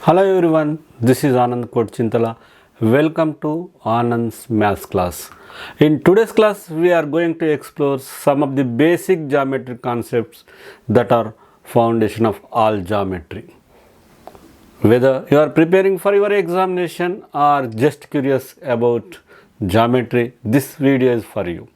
Hello everyone, this is Anand Kodchintala. Welcome to Anand's Maths class. In today's class, we are going to explore some of the basic geometry concepts that are foundation of all geometry. Whether you are preparing for your examination or just curious about geometry, this video is for you.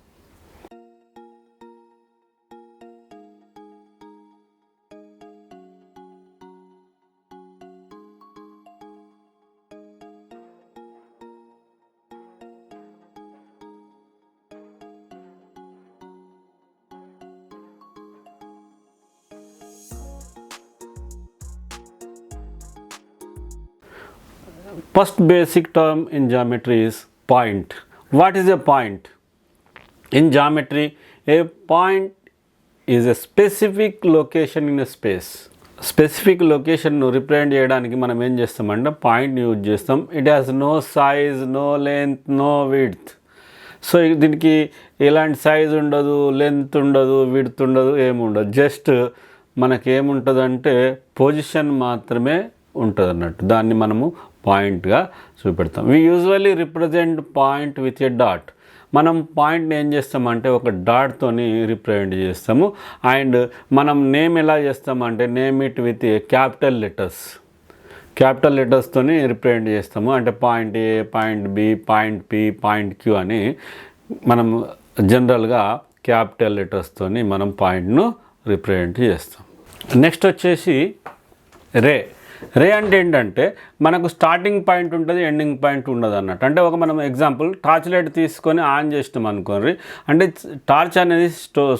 First basic term in geometry is point. What is a point? In geometry, a point is a specific location in a space. Specific లొకేషన్ను represent చేయడానికి మనం ఏం చేస్తామంటే పాయింట్ని use చేస్తాం. It has no size, no length, no width. So దీనికి ఎలాంటి size ఉండదు, లెంత్ ఉండదు, విడ్త్ ఉండదు, ఏముండదు. జస్ట్ మనకేముంటుందంటే పొజిషన్ మాత్రమే ఉంటుంది అన్నట్టు. దాన్ని మనము పాయింట్గా చూపెడతాం. We usually represent point with a dot. మనం పాయింట్ని ఏం చేస్తామంటే ఒక డాట్తోని రిప్రజెంట్ చేస్తాము. అండ్ మనం నేమ్ ఎలా చేస్తామంటే నేమ్ ఇట్ విత్ క్యాపిటల్ లెటర్స్తోని రిప్రజెంట్ చేస్తాము. అంటే point A, point B, point P, point Q అని మనం జనరల్గా క్యాపిటల్ లెటర్స్తోని మనం పాయింట్ను రిప్రజెంట్ చేస్తాం. నెక్స్ట్ వచ్చేసి రే. రే అంటే ఏంటంటే మనకు స్టార్టింగ్ పాయింట్ ఉంటుంది, ఎండింగ్ పాయింట్ ఉండదు అన్నట్టు. అంటే ఒక మనం ఎగ్జాంపుల్ టార్చ్ లైట్ తీసుకొని ఆన్ చేసినాం అనుకోండి, అంటే టార్చ్ అనేది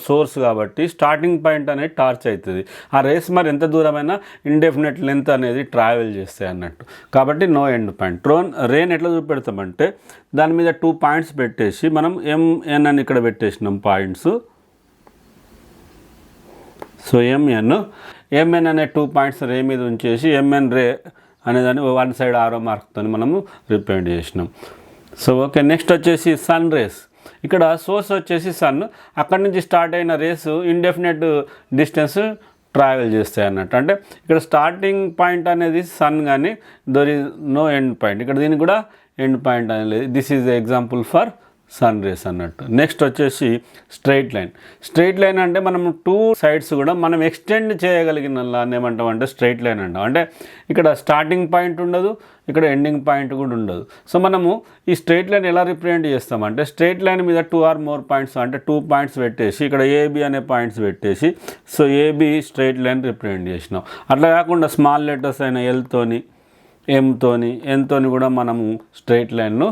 సోర్స్ కాబట్టి స్టార్టింగ్ పాయింట్ అనేది టార్చ్ అవుతుంది. ఆ రేస్ మరి ఎంత దూరమైనా ఇండెఫినెట్ లెంత్ అనేది ట్రావెల్ చేస్తాయి అన్నట్టు. కాబట్టి నో ఎండ్ పాయింట్. రేని ఎట్లా చూపెడతామంటే దాని మీద 2 పాయింట్స్ పెట్టేసి మనం ఎంఎన్ అని ఇక్కడ పెట్టేసినాం పాయింట్స్. సో ఎంఎన్ అనే 2 పాయింట్స్ రే మీద ఉంచేసి ఎంఎన్ రే అనేదాన్ని 1 సైడ్ ఆరో మార్క్తో మనము రిప్రజెంట్ చేసినాం. So okay. నెక్స్ట్ వచ్చేసి సన్ రేస్. ఇక్కడ సోర్స్ వచ్చేసి సన్, అక్కడి నుంచి స్టార్ట్ అయిన రేసు ఇండెఫినెట్ డిస్టెన్స్ ట్రావెల్ చేస్తాయి అన్నట్టు. అంటే ఇక్కడ స్టార్టింగ్ పాయింట్ అనేది సన్, కానీ there is no end point. ఇక్కడ దీనికి కూడా ఎండ్ పాయింట్ అనేది. This is example for sun rays అన్నట్టు. నెక్స్ట్ వచ్చేసి స్ట్రైట్ లైన్. స్ట్రైట్ లైన్ అంటే మనం 2 సైడ్స్ కూడా మనం ఎక్స్టెండ్ చేయగలిగిన దాన్ని ఏమంటాం అంటే స్ట్రైట్ లైన్ అంటాం. అంటే ఇక్కడ స్టార్టింగ్ పాయింట్ ఉండదు, ఇక్కడ ఎండింగ్ పాయింట్ కూడా ఉండదు. సో మనము ఈ స్ట్రైట్ లైన్ ఎలా రిప్రజెంట్ చేస్తామంటే స్ట్రైట్ లైన్ మీద 2 or more పాయింట్స్, అంటే 2 పాయింట్స్ పెట్టేసి ఇక్కడ ఏబి అనే పాయింట్స్ పెట్టేసి so A B straight line represent చేసినాం. అట్లా కాకుండా స్మాల్ లెటర్స్ అయిన ఎల్తోని, ఎంతోని, ఎన్తోని కూడా మనము స్ట్రైట్ లైన్ను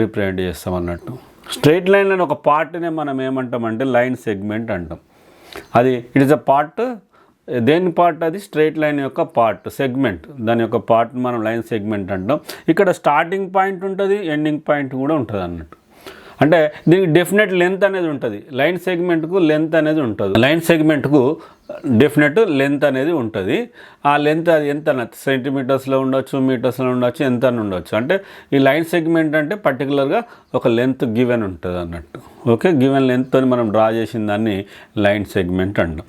రిప్రజెంట్ చేస్తాం అన్నట్టు. స్ట్రైట్ లైన్లో ఒక పార్ట్నే మనం ఏమంటామంటే లైన్ సెగ్మెంట్ అంటాం. అది ఇట్ ఈస్ అ పార్ట్. దేని పార్ట్? అది స్ట్రైట్ లైన్ యొక్క పార్ట్, సెగ్మెంట్. దాని యొక్క పార్ట్ మనం లైన్ సెగ్మెంట్ అంటాం. ఇక్కడ స్టార్టింగ్ పాయింట్ ఉంటుంది, ఎండింగ్ పాయింట్ కూడా ఉంటుంది అన్నట్టు. అంటే దీనికి డెఫినెట్ లెంత్ అనేది ఉంటుంది. లైన్ సెగ్మెంట్కు లెంత్ అనేది ఉంటుంది. లైన్ సెగ్మెంట్కు డెఫినెట్ లెంత్ అనేది ఉంటుంది. ఆ లెంత్ అది ఎంత సెంటీమీటర్స్లో ఉండొచ్చు, మీటర్స్లో ఉండొచ్చు, ఎంత అని ఉండొచ్చు. అంటే ఈ లైన్ సెగ్మెంట్ అంటే పర్టికులర్గా ఒక లెంత్ గివెన్ ఉంటుంది అన్నట్టు. ఓకే. గివెన్ లెంత్తో మనం డ్రా చేసిన దాన్ని లైన్ సెగ్మెంట్ అంటాం.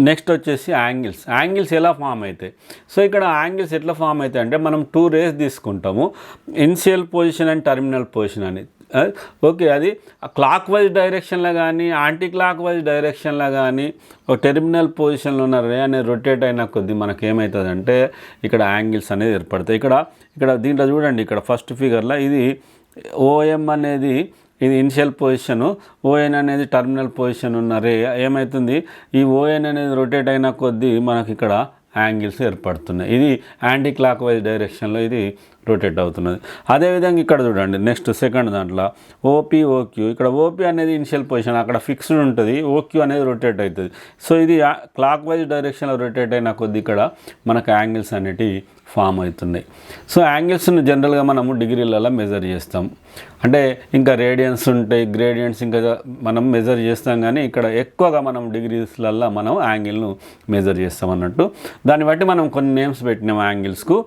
నెక్స్ట్ వచ్చేసి యాంగిల్స్. యాంగిల్స్ ఎలా ఫామ్ అవుతాయి? సో ఇక్కడ యాంగిల్స్ ఎట్లా ఫామ్ అవుతాయి అంటే మనం 2 రేస్ తీసుకుంటాము, initial position and terminal position అని. ఓకే. అది క్లాక్ వైజ్ డైరెక్షన్లో కానీ యాంటీ క్లాక్ వైజ్ డైరెక్షన్లో కానీ ఒక టెర్మినల్ పొజిషన్లో ఉన్న రే అనేది రొటేట్ అయిన కొద్దీ మనకు ఏమవుతుందంటే ఇక్కడ యాంగిల్స్ అనేది ఏర్పడతాయి. ఇక్కడ దీంట్లో చూడండి, ఇక్కడ ఫస్ట్ ఫిగర్లో ఇది ఓఎం అనేది ఇది ఇనిషియల్ పొజిషను, ఓఎన్ అనేది టర్మినల్ పొజిషన్ ఉన్న రే ఏమవుతుంది, ఈ ఓఎన్ అనేది రొటేట్ అయిన కొద్దీ మనకి ఇక్కడ యాంగిల్స్ ఏర్పడుతున్నాయి. ఇది యాంటీ క్లాక్ వైజ్ డైరెక్షన్లో ఇది రొటేట్ అవుతున్నది. అదేవిధంగా ఇక్కడ చూడండి, నెక్స్ట్ సెకండ్ దాంట్లో ఓపీ, ఓక్యూ. ఇక్కడ ఓపీ అనేది ఇనిషియల్ పొజిషన్, అక్కడ ఫిక్స్డ్ ఉంటుంది. ఓక్యూ అనేది రొటేట్ అవుతుంది. సో ఇది క్లాక్ వైజ్ డైరెక్షన్లో రొటేట్ అయిన కొద్ది ఇక్కడ మనకు యాంగిల్స్ అనేటివి ఫామ్ అవుతున్నాయి. సో యాంగిల్స్ని జనరల్గా మనము డిగ్రీలలో మెజర్ చేస్తాం. అంటే ఇంకా రేడియన్స్ ఉంటాయి, గ్రేడియంట్స్ ఇంకా మనం మెజర్ చేస్తాం, కానీ ఇక్కడ ఎక్కువగా మనం డిగ్రీస్లలో మనం యాంగిల్ను మెజర్ చేస్తాం అన్నట్టు. దాన్ని బట్టి మనం కొన్ని నేమ్స్ పెట్టినాం యాంగిల్స్కు.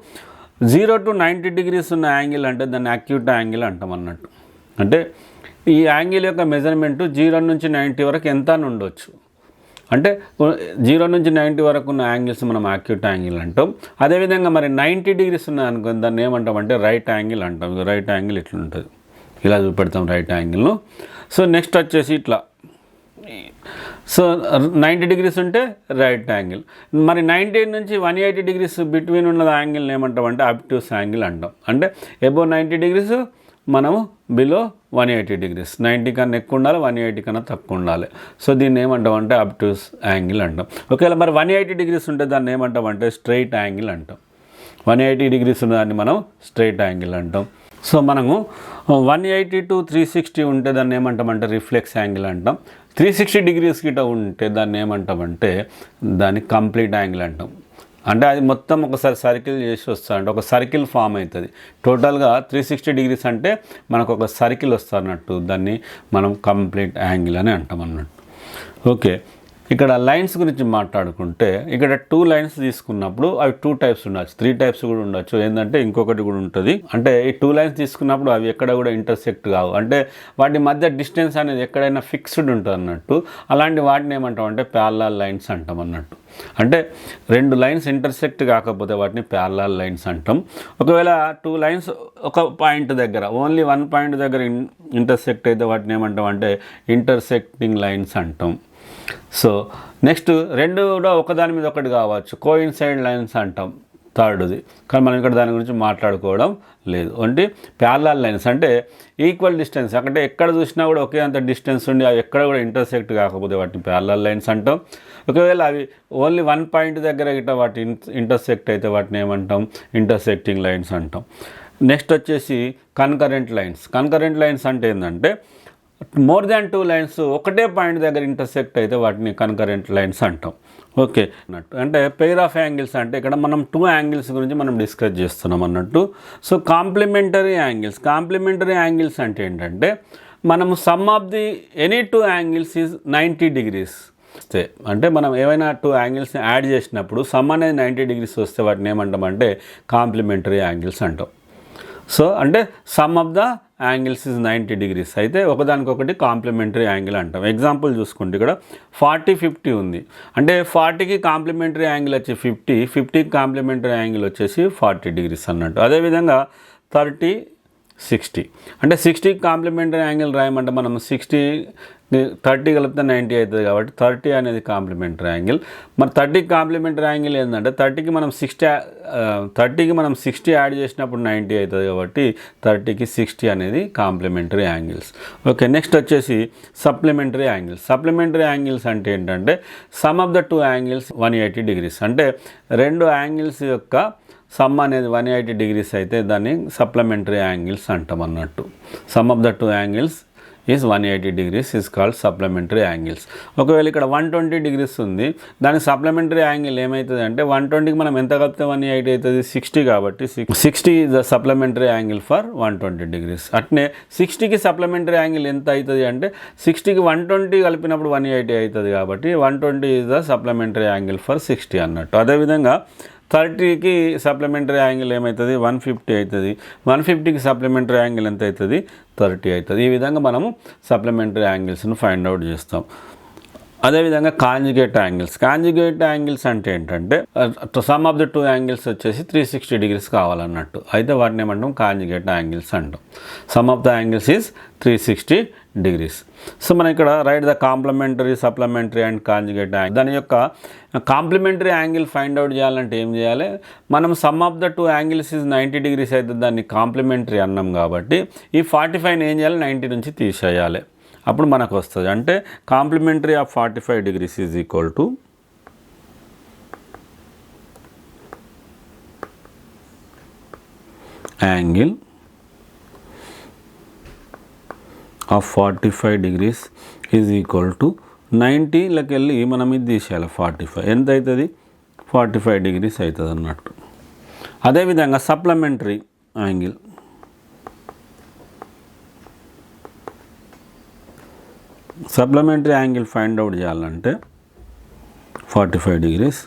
0 to 90 degrees ఉన్న యాంగిల్ అంటే దాన్ని అక్యూట్ యాంగిల్ అంటాం అన్నట్టు. అంటే ఈ యాంగిల్ యొక్క మెజర్మెంటు 0 నుంచి 90 వరకు ఎంత అని ఉండొచ్చు. అంటే 0 నుంచి 90 వరకు ఉన్న యాంగిల్స్ మనం యాక్యూట్ యాంగిల్ అంటాం. అదేవిధంగా మరి 90 డిగ్రీస్ ఉన్నాయి అనుకో దాన్ని ఏమంటాం అంటే రైట్ యాంగిల్ అంటాం. రైట్ యాంగిల్ ఇట్లుంటుంది, ఇలా చూపెడతాం రైట్ యాంగిల్ను. సో నెక్స్ట్ వచ్చేసి ఇట్లా, సో 90 డిగ్రీస్ ఉంటే రైట్ యాంగిల్. మరి 90 నుంచి 180 డిగ్రీస్ బిట్వీన్ ఉన్న యాంగిల్ని ఏమంటాం అంటే అబ్ట్యూస్ యాంగిల్ అంటాం. అంటే అబోవ్ 90 డిగ్రీస్, మనము బిలో 180 డిగ్రీస్. 90 కన్నా ఎక్కువ ఉండాలి, 180 కన్నా తక్కువ ఉండాలి. సో దీన్ని ఏమంటాం అంటే అబ్ట్యూస్ యాంగిల్ అంటాం. ఒకవేళ మరి 180 డిగ్రీస్ ఉంటే దాన్ని ఏమంటాం అంటే స్ట్రైట్ యాంగిల్ అంటాం. 180 డిగ్రీస్ ఉన్నదాన్ని మనం స్ట్రైట్ యాంగిల్ అంటాం. సో మనము 180 to 360 ఉంటే దాన్ని ఏమంటామంటే రిఫ్లెక్స్ యాంగిల్ అంటాం. 360 డిగ్రీస్ గిట ఉంటే దాన్ని ఏమంటామంటే దాన్ని కంప్లీట్ యాంగిల్ అంటాం. అంటే అది మొత్తం ఒకసారి సర్కిల్ చేసి వస్తారంటే ఒక సర్కిల్ ఫామ్ అవుతుంది. టోటల్గా 360 డిగ్రీస్ అంటే మనకు ఒక సర్కిల్ వస్తున్నట్టు దాన్ని మనం కంప్లీట్ యాంగిల్ అని అంటాం అన్నట్టు. ఓకే, ఇక్కడ లైన్స్ గురించి మాట్లాడుకుంటే ఇక్కడ 2 లైన్స్ తీసుకున్నప్పుడు అవి 2 టైప్స్ ఉండొచ్చు, 3 టైప్స్ కూడా ఉండొచ్చు. ఏంటంటే ఇంకొకటి కూడా ఉంటుంది, అంటే ఈ 2 లైన్స్ తీసుకున్నప్పుడు అవి ఎక్కడ కూడా ఇంటర్సెక్ట్ కావు. అంటే వాటి మధ్య డిస్టెన్స్ అనేది ఎక్కడైనా ఫిక్స్డ్ ఉంటుంది అన్నట్టు. అలాంటి వాటిని ఏమంటాం అంటే ప్యారలల్ లైన్స్ అంటాం అన్నట్టు. అంటే 2 లైన్స్ ఇంటర్సెక్ట్ కాకపోతే వాటిని ప్యారలల్ లైన్స్ అంటాం. ఒకవేళ 2 లైన్స్ ఒక పాయింట్ దగ్గర, ఓన్లీ 1 పాయింట్ దగ్గర ఇంటర్సెక్ట్ అయితే వాటిని ఏమంటాం అంటే ఇంటర్సెక్టింగ్ లైన్స్ అంటాం. సో నెక్స్ట్ 2 కూడా ఒకదాని మీద ఒకటి కావచ్చు, కోయిన్సైడ్ లైన్స్ అంటాం థర్డ్ది. కానీ మనం ఇక్కడ దాని గురించి మాట్లాడుకోవడం లేదు. అంటే ప్యారలల్ లైన్స్ అంటే ఈక్వల్ డిస్టెన్స్, అంటే ఎక్కడ చూసినా కూడా ఒకే అంత డిస్టెన్స్ ఉండి అవి ఎక్కడ కూడా ఇంటర్సెక్ట్ కాకపోతే వాటిని ప్యారలల్ లైన్స్ అంటాం. ఒకవేళ అవి ఓన్లీ 1 పాయింట్ దగ్గర గిట్ట వాటి ఇంటర్సెక్ట్ అయితే వాటిని ఏమంటాం ఇంటర్సెక్టింగ్ లైన్స్ అంటాం. నెక్స్ట్ వచ్చేసి కన్కరెంట్ లైన్స్. కన్కరెంట్ లైన్స్ అంటే ఏంటంటే మోర్ దాన్ 2 లైన్స్ ఒకటే పాయింట్ దగ్గర ఇంటర్సెక్ట్ అయితే వాటిని కన్కరెంట్ లైన్స్ అంటాం. ఓకే అన్నట్టు. అంటే పెయిర్ ఆఫ్ యాంగిల్స్ అంటే ఇక్కడ మనం 2 యాంగిల్స్ గురించి మనం డిస్కస్ చేస్తున్నాం అన్నట్టు. So complementary angles. Complementary angles అంటే ఏంటంటే మనము sum of the any 2 angles is 90 degrees వస్తే, అంటే మనం ఏవైనా 2 యాంగిల్స్ని యాడ్ చేసినప్పుడు సమ్ అనేది 90 డిగ్రీస్ వస్తే వాటిని ఏమంటామంటే కాంప్లిమెంటరీ యాంగిల్స్ అంటాం. సో అంటే some of the angles is 90 degrees అయితే ఒకదానికొకటి కాంప్లిమెంటరీ యాంగిల్ అంటాం. ఎగ్జాంపుల్ చూసుకుంటే ఇక్కడ 40-50 ఉంది, అంటే 40కి కాంప్లిమెంటరీ యాంగిల్ వచ్చి 50, 50కి కాంప్లిమెంటరీ యాంగిల్ వచ్చేసి 40 డిగ్రీస్ అన్నట్టు. అదేవిధంగా 30-60 అంటే 60కి కాంప్లిమెంటరీ యాంగిల్ రాయమంటే మనం 30 కలిపితే 90 అవుతుంది కాబట్టి 30 అనేది కాంప్లిమెంటరీ యాంగిల్. మరి 30కి కాంప్లిమెంటరీ యాంగిల్ ఏంటంటే 30కి మనం 60 యాడ్ చేసినప్పుడు 90 అవుతుంది కాబట్టి 30కి 60 అనేది కాంప్లిమెంటరీ యాంగిల్స్. ఓకే, నెక్స్ట్ వచ్చేసి సప్లిమెంటరీ యాంగిల్స్. సప్లిమెంటరీ యాంగిల్స్ అంటే ఏంటంటే some of the 2 angles 180 degrees, అంటే 2 యాంగిల్స్ యొక్క సమ్ అనేది 180 డిగ్రీస్ అయితే దాన్ని సప్లిమెంటరీ యాంగిల్స్ అంటాం అన్నట్టు. Some of the 2 angles is 180 degrees is called supplementary angles. ఒకవేళ ఇక్కడ 120 డిగ్రీస్ ఉంది, దానికి సప్లిమెంటరీ యాంగిల్ ఏమవుతుంది అంటే 120కి మనం ఎంత కలిపితే 180 అవుతుంది 60 కాబట్టి 60 is the supplementary angle for 120 degrees. అట్నే 60కి సప్లిమెంటరీ యాంగిల్ ఎంత అవుతుంది అంటే 60కి 120 కలిపినప్పుడు 180 అవుతుంది కాబట్టి 120 is the supplementary angle for 60 అన్నట్టు. అదేవిధంగా 30కి సప్లిమెంటరీ యాంగిల్ ఏమవుతుంది 150 అవుతుంది, 150కి సప్లిమెంటరీ యాంగిల్ ఎంత అవుతుంది 30 అవుతుంది. ఈ విధంగా మనము సప్లిమెంటరీ యాంగిల్స్ను ఫైండ్ అవుట్ చేస్తాం. అదేవిధంగా కాంజుగేట్ యాంగిల్స్. కాంజుగేట్ యాంగిల్స్ అంటే ఏంటంటే సమ్ ఆఫ్ ద 2 యాంగిల్స్ వచ్చేసి 360 డిగ్రీస్ కావాలన్నట్టు, అయితే వాటిని ఏమంటాం కాంజుగేట్ యాంగిల్స్ అంటాం. Sum of the angles is 360 degrees. So మనం ఇక్కడ write the complementary, supplementary and conjugate angle. దాని యొక్క కాంప్లిమెంటరీ యాంగిల్ ఫైండ్ అవుట్ చేయాలంటే ఏం చేయాలి, మనం some of the 2 angles is 90 degrees అయితే దాన్ని కాంప్లిమెంటరీ అన్నాం కాబట్టి ఈ 45ని ఏం చేయాలి 90 నుంచి తీసేయాలి, అప్పుడు మనకు వస్తుంది. అంటే complementary of 45 degrees is equal to angle of 45 degrees is equal to 90లోకి వెళ్ళి మనం ఇది తీసేయాలి 45 ఎంత అవుతుంది 45 డిగ్రీస్ అవుతుంది అన్నట్టు. అదేవిధంగా సప్లిమెంటరీ యాంగిల్ ఫైండ్ అవుట్ చేయాలంటే 45 డిగ్రీస్,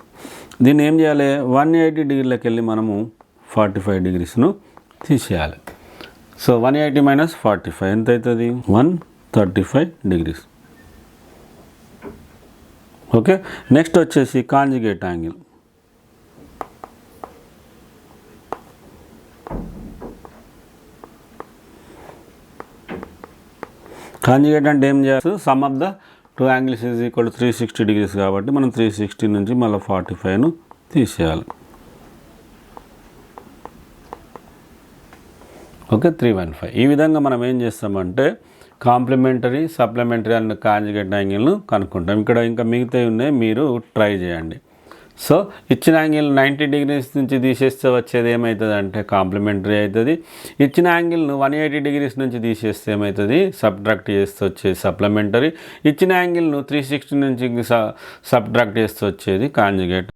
దీన్ని ఏం చేయాలి 180 డిగ్రీలకు వెళ్ళి మనము 45 డిగ్రీస్ను తీసేయాలి. సో 180 మైనస్ 45 ఎంత అవుతుంది 135 డిగ్రీస్. ఓకే, నెక్స్ట్ వచ్చేసి కాంజుగేట్ యాంగిల్. కాంజుగేట్ అంటే ఏం చేయాలి, some of the two angles is equal to 360 degrees కాబట్టి మనం 360 నుంచి మళ్ళీ 45ను తీసేయాలి. ఓకే, 315. ఈ విధంగా మనం ఏం చేస్తామంటే కాంప్లిమెంటరీ, సప్లిమెంటరీ అండ్ కాంజుగేట్ యాంగిల్ను కనుక్కుంటాం. ఇక్కడ ఇంకా మిగతావి ఉన్నాయి, మీరు ట్రై చేయండి. సో ఇచ్చిన యాంగిల్ 90 degrees నుంచి తీసేస్తే వచ్చేది ఏమవుతుంది అంటే కాంప్లిమెంటరీ అవుతుంది. ఇచ్చిన యాంగిల్ను 180 degrees నుంచి తీసేస్తే ఏమవుతుంది, సబ్ట్రాక్ట్ చేస్తే వచ్చేది సప్లిమెంటరీ. ఇచ్చిన యాంగిల్ను 360 నుంచి సబ్ట్రాక్ట్ చేస్తే వచ్చేది కాంజుగేట్.